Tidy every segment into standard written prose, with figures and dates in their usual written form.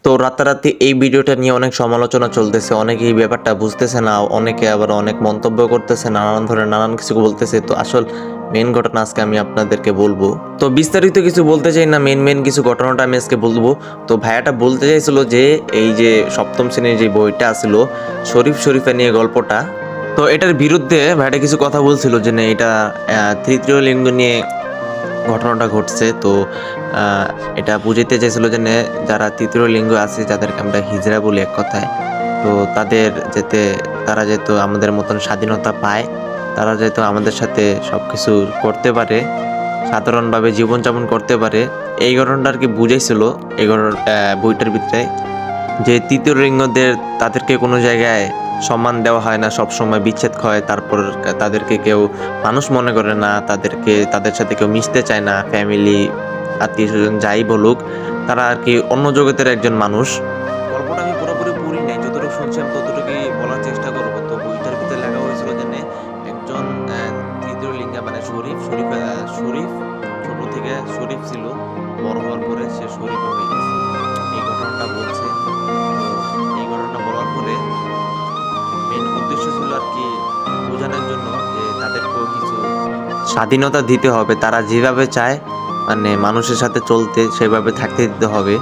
তো রাতারাতি এই ভিডিওটা নিয়ে অনেক সমালোচনা চলতেছে, অনেকে এই ব্যাপারটা বুঝতেছে না, অনেকে আবার অনেক মন্তব্য করতেছে, নানান ধরনের নানান কিছু বলতেছে। তো আসল মেন ঘটনা আজকে আমি আপনাদেরকে বলবো। তো বিস্তারিত কিছু বলতে চাই না, মেন কিছু ঘটনাটা আমি আজকে বলবো। তো ভাইয়াটা বলতে চাইছিল যে এই যে সপ্তম শ্রেণীর যে বইটা আছিল শরীফা নিয়ে গল্পটা, তো এটার বিরুদ্ধে ভাইয়াটা কিছু কথা বলছিল যে না এটা তৃতীয় লিঙ্গ নিয়ে ঘটনাটা ঘটছে। তো এটা বুঝাইতে চাইছিল যে যারা তৃতীয় লিঙ্গ আছে, যাদেরকে আমরা হিজড়া বলি এক কথায়, তো তারা যেহেতু আমাদের মতন স্বাধীনতা পায়, তারা যেহেতু আমাদের সাথে সবকিছু করতে পারে, সাধারণভাবে জীবনযাপন করতে পারে, এই ঘটনাটা আর কি বুঝাইছিল এই বইটার ভিতরে, যে তৃতীয় লিঙ্গদের তাদেরকে কোনো জায়গায় সম্মান দেওয়া হয় না, সবসময় বিচ্ছেদ হয়, তারপর তাদেরকে কেউ মানুষ মনে করে না, তাদের সাথে কেউ মিশতে চায় না, ফ্যামিলি আত্মীয় স্বজন যাই বলুক, তারা আর কি অন্য জগতের একজন মানুষ। গল্পটা আমি পুরোপুরি পড়ি নাই, যতটুকু শুনছিলাম ততটুকুই বলার চেষ্টা করবো। তো বইটার ভিতরে লেখা হয়েছিল যে একজন তৃতীয় লিঙ্গা মানে শরীফ ছোট থেকে শরীফ ছিল, বড় হওয়ার পরে সে শরীফ হয়ে গেছে, এই ঘটনাটা বলছে। এই ঘটনা বলার পরে মেন উদ্দেশ্য ছিল আর কি বোঝানোর জন্য যে তাদেরকেও কিছু স্বাধীনতা দিতে হবে, তারা যেভাবে চায় মানে মানুষের সাথে চলতে, সেভাবে থাকতে দিতে হবে।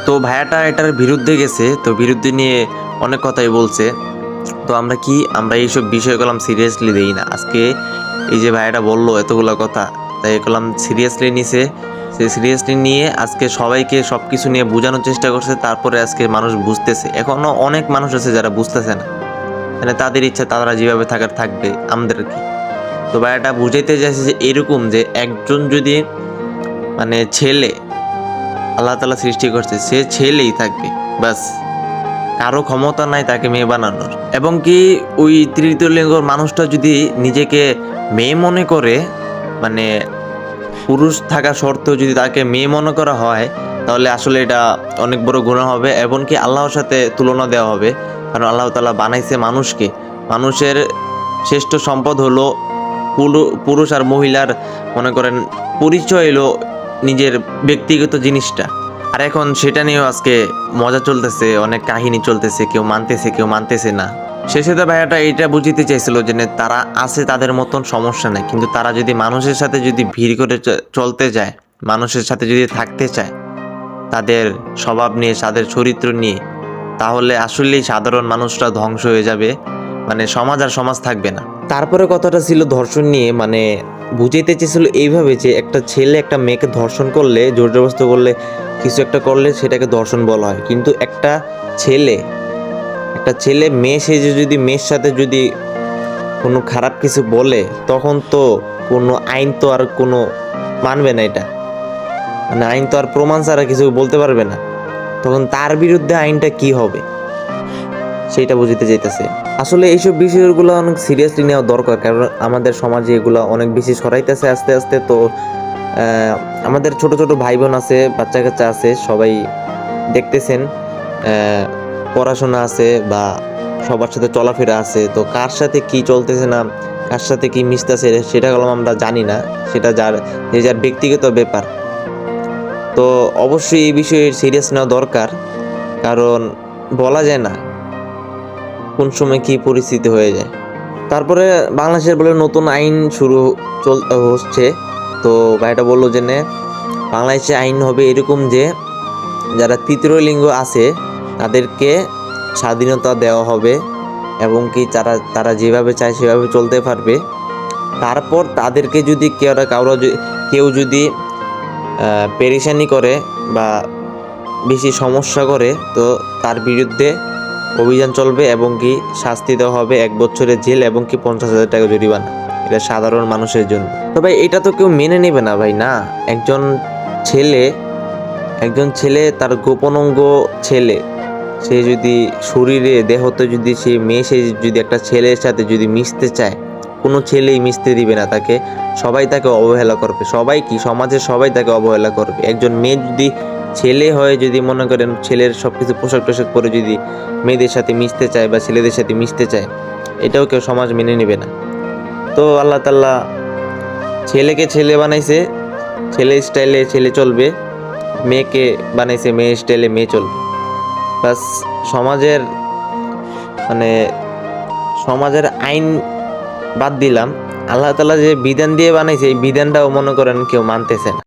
তো ভাইয়াটা এটার বিরুদ্ধে গেছে, তো বিরুদ্ধে নিয়ে অনেক কথাই বলছে। তো আমরা এইসব বিষয়গুলো সিরিয়াসলি দেই না। আজকে এই যে ভাইয়াটা বললো এতগুলো কথা, তাই এগুলো সিরিয়াসলি নিছে। সে সিরিয়াসলি নিয়ে আজকে সবাইকে সব কিছু নিয়ে বোঝানোর চেষ্টা করছে, তারপরে আজকে মানুষ বুঝতেছে। এখনও অনেক মানুষ আছে যারা বুঝতেছে না, মানে তাদের ইচ্ছা তারা যেভাবে থাকার থাকবে, আমাদের কি। তো ভাইয়াটা বুঝাইতে চাইছে যে এরকম যে একজন যদি মানে ছেলে আল্লাহ তাআলা সৃষ্টি করছে, সে ছেলেই থাকবে, বাস, কারো ক্ষমতা নাই তাকে মেয়ে বানানোর। এবং কি ওই তৃতীয় লিঙ্গর মানুষটা যদি নিজেকে মেয়ে মনে করে, মানে পুরুষ থাকা সত্ত্বেও যদি তাকে মেয়ে মনে করা হয়, তাহলে আসলে এটা অনেক বড় গুনাহ হবে, এবং কি আল্লাহর সাথে তুলনা দেওয়া হবে। কারণ আল্লাহ তাআলা বানাইছে মানুষকে, মানুষের শ্রেষ্ঠ সম্পদ হলো পুরুষ আর মহিলার মনে করেন পরিচয় হলো নিজের ব্যক্তিগত জিনিসটা। আর এখন সেটা নিয়েও আজকে মজা চলতেছে, অনেক কাহিনী চলতেছে, কেউ মানতেছে কেউ মানতেছে না। শেষে তো ভাইয়াটা এইটা বুঝিতে চাইছিল যে তারা আছে, তাদের মতন সমস্যা নেই, কিন্তু তারা যদি মানুষের সাথে যদি ভিড় করে চলতে যায়, মানুষের সাথে যদি থাকতে চায়, তাদের স্বভাব নিয়ে, তাদের চরিত্র নিয়ে, তাহলে আসলেই সাধারণ মানুষরা ধ্বংস হয়ে যাবে, মানে সমাজ আর সমাজ থাকবে না। তারপরে কথাটা ছিল ধর্ষণ নিয়ে, মানে বুঝাইতে চেয়েছিল এইভাবে যে একটা ছেলে একটা মেয়েকে ধর্ষণ করলে, জোর জবরদস্তি করলে, কিছু একটা করলে সেটাকে ধর্ষণ বলা হয়। কিন্তু একটা ছেলে মেয়ে সেজে যদি মেয়ের সাথে যদি কোনো খারাপ কিছু বলে, তখন তো কোনো আইন তো আর কোনো মানবে না, এটা মানে আইন তো আর প্রমাণ ছাড়া কিছু বলতে পারবে না, তখন তার বিরুদ্ধে আইনটা কি হবে সেটা বুঝতে চাইতেছে। আসলে এইসব বিষয়গুলো অনেক সিরিয়াসলি নেওয়া দরকার, কারণ আমাদের সমাজে এগুলো অনেক বেশি ছড়াইতেছে আস্তে আস্তে। তো আমাদের ছোট ছোট ভাই বোন আছে, বাচ্চা কাচ্চা আছে, সবাই দেখতেছেন, পড়াশোনা আছে বা সবার সাথে চলাফেরা আছে, তো কার সাথে কি চলতেছে না, কার সাথে কি মিশতেছে সেটা আমরা জানি না, সেটা যার ব্যক্তিগত ব্যাপার। তো অবশ্যই এই বিষয়ে সিরিয়াস নেওয়া দরকার, কারণ বলা যায় না কোন সময় কি পরিস্থিতি হয়ে যায়। তারপরে বাংলাদেশের বলে নতুন আইন হচ্ছে। তো ভাইটা বললো যে বাংলাদেশে আইন হবে এরকম যে যারা তৃতীয় লিঙ্গ আছে তাদেরকে স্বাধীনতা দেওয়া হবে, এবং কি তারা যেভাবে চায় সেভাবে চলতে পারবে। তারপর তাদেরকে যদি কেউ যদি পেরেশানি করে বা বেশি সমস্যা করে, তো তার বিরুদ্ধে অভিযান চলবে, এবং কি শাস্তি দেওয়া হবে 1 বছরের জেল এবং কি 50,000 টাকা জরিমানা। এটা সাধারণ মানুষের জন্য। তবে এটা তো কেউ মেনে নেবে না ভাই, না। একজন ছেলে তার গোপন অঙ্গ ছেলে, সে যদি শরীরে দেহতে যদি সে মেয়ে, সে যদি একটা ছেলের সাথে যদি মিশতে চায়, কোনো ছেলেই মিশতে দিবে না তাকে, সবাই তাকে অবহেলা করবে। সবাই কি, সমাজের সবাই তাকে অবহেলা করবে। একজন মেয়ে যদি ছেলে হয়ে যদি মনে করেন ছেলের সব কিছু পোশাক টোশাক পরে যদি মেয়েদের সাথে মিশতে চায় বা ছেলেদের সাথে মিশতে চায়, এটাও কেউ সমাজ মেনে নেবে না। তো আল্লাহ তাআলা ছেলেকে ছেলে বানাইছে, ছেলে স্টাইলে ছেলে চলবে, মেয়েকে বানাইছে মেয়ে স্টাইলে মেয়ে চলবে। প্লাস সমাজের মানে সমাজের আইন বাদ দিলাম, আল্লাহ তাআলা যে বিধান দিয়ে বানাইছে এই বিধানটাও মনে করেন কেউ মানতেছে না।